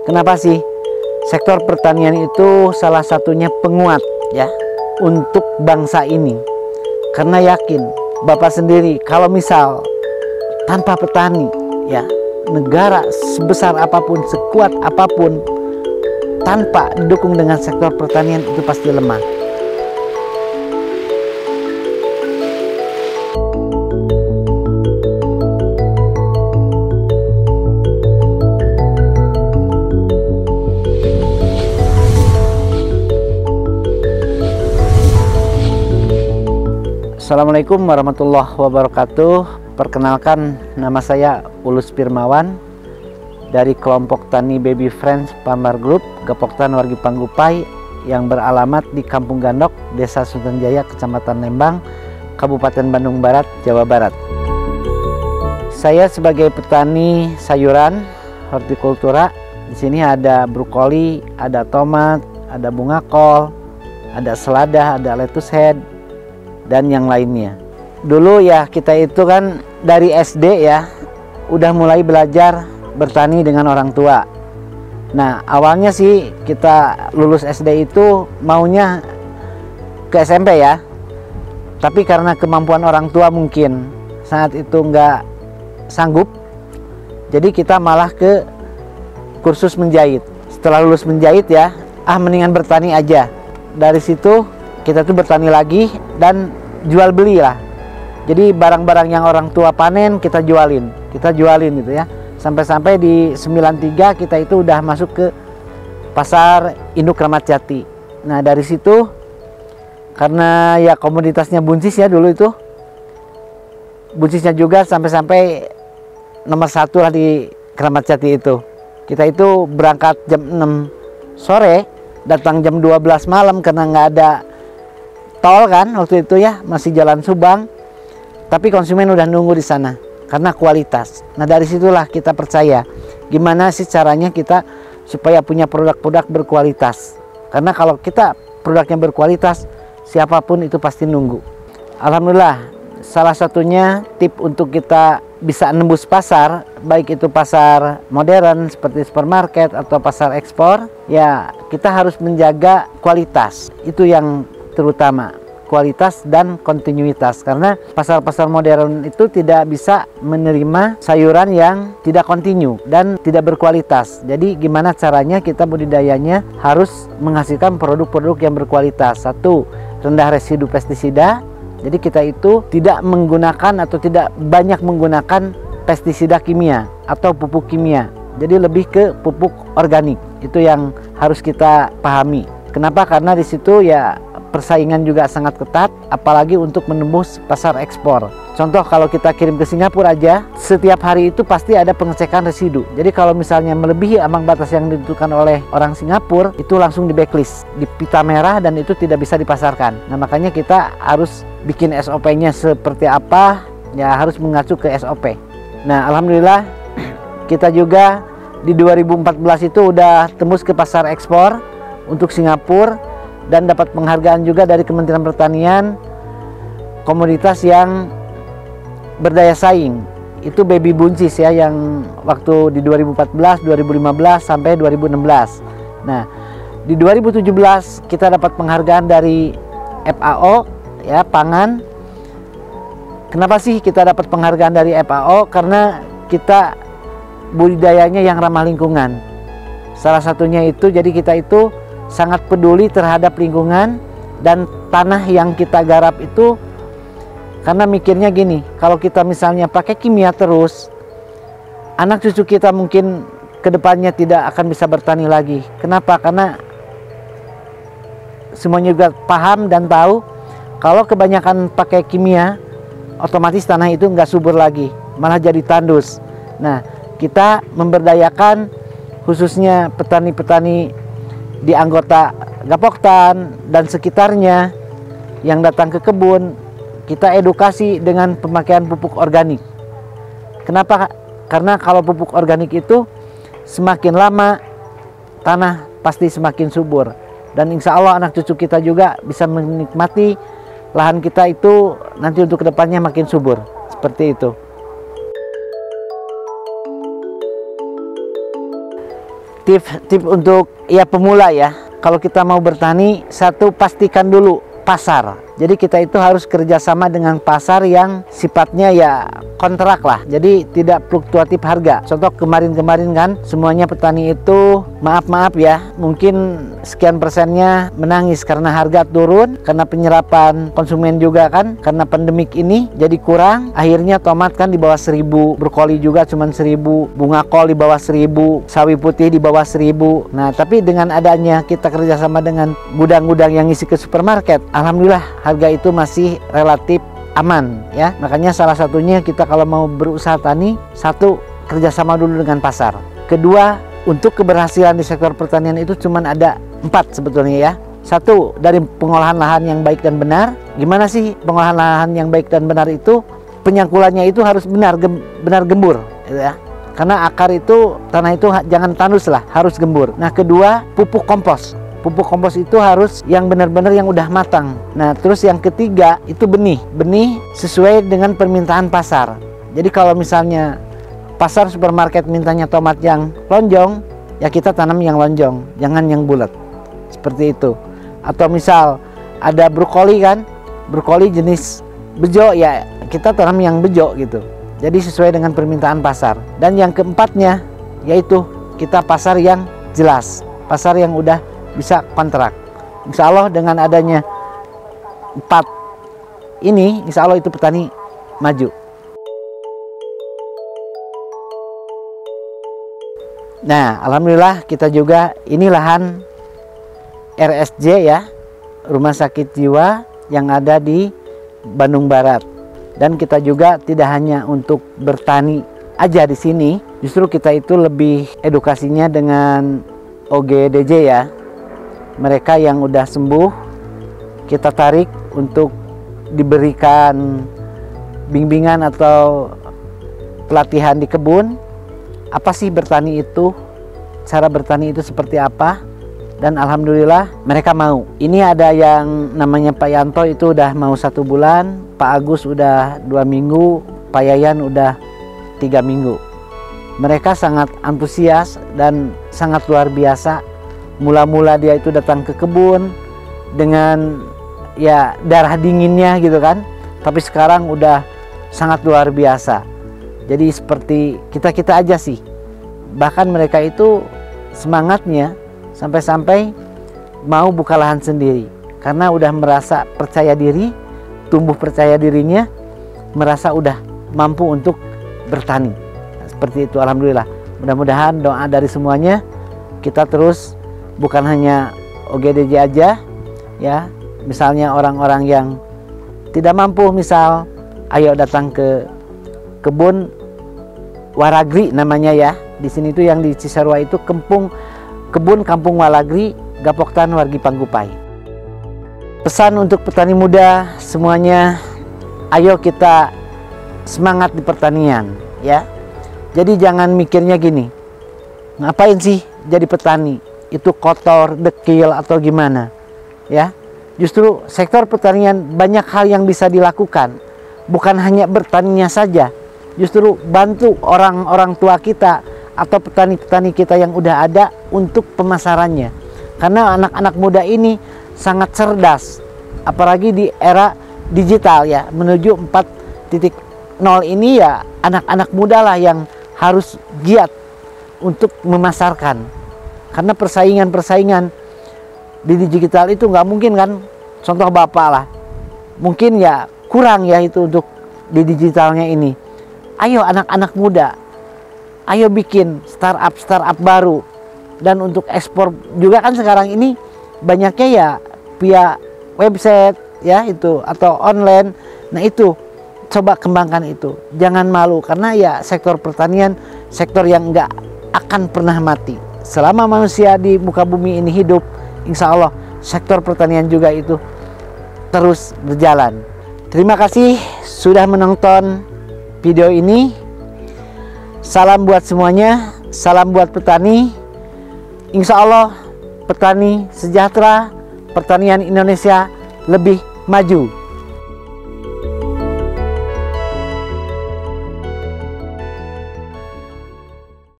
Kenapa sih? Sektor pertanian itu salah satunya penguat ya untuk bangsa ini. Karena yakin Bapak sendiri kalau misal tanpa petani ya, negara sebesar apapun, sekuat apapun, tanpa didukung dengan sektor pertanian itu pasti lemah. Assalamualaikum warahmatullahi wabarakatuh. Perkenalkan, nama saya Ulus Firmawan dari kelompok Tani Baby Friends Farmer Group Gapoktan Wargi Panggupai yang beralamat di Kampung Gandok, Desa Sunterjaya, Kecamatan Lembang, Kabupaten Bandung Barat, Jawa Barat. Saya sebagai petani sayuran hortikultura. Di sini ada brokoli, ada tomat, ada bunga kol, ada selada, ada lettuce head, dan yang lainnya. Dulu ya kita itu kan dari SD ya udah mulai belajar bertani dengan orang tua. Nah awalnya sih kita lulus SD itu maunya ke SMP ya, tapi karena kemampuan orang tua mungkin saat itu nggak sanggup, jadi kita malah ke kursus menjahit. Setelah lulus menjahit ya, mendingan bertani aja. Dari situ kita tuh bertani lagi dan jual beli lah. Jadi barang-barang yang orang tua panen kita jualin gitu ya. Sampai-sampai di 93 kita itu udah masuk ke pasar induk Kramat Jati. Nah dari situ karena ya komoditasnya buncis ya dulu itu, buncisnya juga sampai-sampai nomor 1 lah di Kramat Jati itu. Kita itu berangkat jam 6 sore, datang jam 12 malam karena nggak ada tol kan waktu itu ya, masih jalan Subang, tapi konsumen udah nunggu di sana karena kualitas. Nah dari situlah kita percaya gimana sih caranya kita supaya punya produk-produk berkualitas, karena kalau kita produknya berkualitas siapapun itu pasti nunggu. Alhamdulillah salah satunya tip untuk kita bisa nembus pasar, baik itu pasar modern seperti supermarket atau pasar ekspor, ya kita harus menjaga kualitas. Itu yang terutama, kualitas dan kontinuitas, karena pasar-pasar modern itu tidak bisa menerima sayuran yang tidak kontinu dan tidak berkualitas. Jadi gimana caranya kita budidayanya harus menghasilkan produk-produk yang berkualitas. Satu, rendah residu pestisida. Jadi kita itu tidak menggunakan atau tidak banyak menggunakan pestisida kimia atau pupuk kimia. Jadi lebih ke pupuk organik. Itu yang harus kita pahami. Kenapa? Karena di situ ya persaingan juga sangat ketat, apalagi untuk menembus pasar ekspor. Contoh kalau kita kirim ke Singapura aja, setiap hari itu pasti ada pengecekan residu. Jadi kalau misalnya melebihi ambang batas yang ditentukan oleh orang Singapura, itu langsung di blacklist, di pita merah, dan itu tidak bisa dipasarkan. Nah makanya kita harus bikin SOP-nya seperti apa, ya harus mengacu ke SOP. Nah alhamdulillah kita juga di 2014 itu udah tembus ke pasar ekspor untuk Singapura, dan dapat penghargaan juga dari Kementerian Pertanian komoditas yang berdaya saing. Itu baby buncis ya, yang waktu di 2014, 2015 sampai 2016. Nah, di 2017 kita dapat penghargaan dari FAO ya, pangan. Kenapa sih kita dapat penghargaan dari FAO? Karena kita budidayanya yang ramah lingkungan. Salah satunya itu, jadi kita itu sangat peduli terhadap lingkungan dan tanah yang kita garap itu, karena mikirnya gini, kalau kita misalnya pakai kimia terus, anak cucu kita mungkin kedepannya tidak akan bisa bertani lagi. Kenapa? Karena semuanya juga paham dan tahu kalau kebanyakan pakai kimia, otomatis tanah itu nggak subur lagi, malah jadi tandus. Nah kita memberdayakan khususnya petani-petani di anggota Gapoktan dan sekitarnya yang datang ke kebun, kita edukasi dengan pemakaian pupuk organik. Kenapa? Karena kalau pupuk organik itu semakin lama tanah pasti semakin subur, dan insya Allah anak cucu kita juga bisa menikmati lahan kita itu nanti untuk kedepannya makin subur. Seperti itu. Tip untuk ya pemula ya, kalau kita mau bertani, satu, pastikan dulu pasar. Jadi kita itu harus kerjasama dengan pasar yang sifatnya ya kontrak lah, jadi tidak fluktuatif harga. Contoh kemarin-kemarin kan semuanya petani itu maaf ya, mungkin sekian persennya menangis karena harga turun, karena penyerapan konsumen juga kan, karena pandemik ini jadi kurang. Akhirnya tomat kan di bawah 1000, brokoli juga cuman 1000, bunga kol di bawah 1000, sawi putih di bawah 1000. Nah tapi dengan adanya kita kerjasama dengan gudang-gudang yang isi ke supermarket, alhamdulillah harga itu masih relatif aman ya. Makanya salah satunya kita kalau mau berusaha tani, satu, kerjasama dulu dengan pasar. Kedua, untuk keberhasilan di sektor pertanian itu cuma ada 4 sebetulnya ya. Satu, dari pengolahan lahan yang baik dan benar. Gimana sih pengolahan lahan yang baik dan benar itu? Penyangkulannya itu harus benar gembur gitu ya. Karena akar itu, tanah itu jangan tandus lah, harus gembur. Nah kedua, pupuk kompos. Pupuk kompos itu harus yang benar-benar yang udah matang. Nah terus yang ketiga itu benih sesuai dengan permintaan pasar. Jadi kalau misalnya pasar supermarket mintanya tomat yang lonjong, ya kita tanam yang lonjong, jangan yang bulat seperti itu. Atau misal ada brokoli kan, brokoli jenis bejo, ya kita tanam yang bejo gitu. Jadi sesuai dengan permintaan pasar. Dan yang keempatnya yaitu kita pasar yang jelas, pasar yang udah bisa kontrak. Insya Allah dengan adanya 4 ini, insya Allah itu petani maju. Nah alhamdulillah kita juga ini lahan RSJ ya, Rumah Sakit Jiwa yang ada di Bandung Barat. Dan kita juga tidak hanya untuk bertani aja di sini, justru kita itu lebih edukasinya dengan OGDJ ya. Mereka yang udah sembuh kita tarik untuk diberikan bimbingan atau pelatihan di kebun. Apa sih bertani itu? Cara bertani itu seperti apa? Dan alhamdulillah mereka mau. Ini ada yang namanya Pak Yanto itu udah mau 1 bulan, Pak Agus udah 2 minggu, Pak Yayan udah 3 minggu. Mereka sangat antusias dan sangat luar biasa. Mula-mula dia itu datang ke kebun dengan ya darah dinginnya gitu kan, tapi sekarang udah sangat luar biasa. Jadi seperti kita aja sih, bahkan mereka itu semangatnya sampai-sampai mau buka lahan sendiri karena udah merasa percaya diri, tumbuh percaya dirinya, merasa udah mampu untuk bertani. Nah, seperti itu alhamdulillah. Mudah-mudahan doa dari semuanya kita terus, bukan hanya OGDJ aja ya, misalnya orang-orang yang tidak mampu, misal ayo datang ke kebun Waragri namanya ya. Di sini tuh yang di Cisarua itu kebun kampung Waragri, Gapoktan Wargi Panggupai. Pesan untuk petani muda semuanya, ayo kita semangat di pertanian ya. Jadi jangan mikirnya gini, ngapain sih jadi petani? Itu kotor, dekil atau gimana ya. Justru sektor pertanian banyak hal yang bisa dilakukan, bukan hanya bertaninya saja, justru bantu orang-orang tua kita atau petani-petani kita yang udah ada untuk pemasarannya. Karena anak-anak muda ini sangat cerdas, apalagi di era digital ya, menuju 4.0 ini ya, anak-anak muda lah yang harus giat untuk memasarkan. Karena persaingan di digital itu nggak mungkin kan, contoh bapak lah, mungkin ya kurang ya itu untuk di digitalnya ini. Ayo anak-anak muda, ayo bikin startup baru. Dan untuk ekspor juga kan sekarang ini banyaknya ya via website ya itu, atau online. Nah itu coba kembangkan itu, jangan malu, karena ya sektor pertanian sektor yang nggak akan pernah mati. Selama manusia di muka bumi ini hidup, insya Allah sektor pertanian juga itu terus berjalan. Terima kasih sudah menonton video ini. Salam buat semuanya, salam buat petani. Insya Allah petani sejahtera, pertanian Indonesia lebih maju.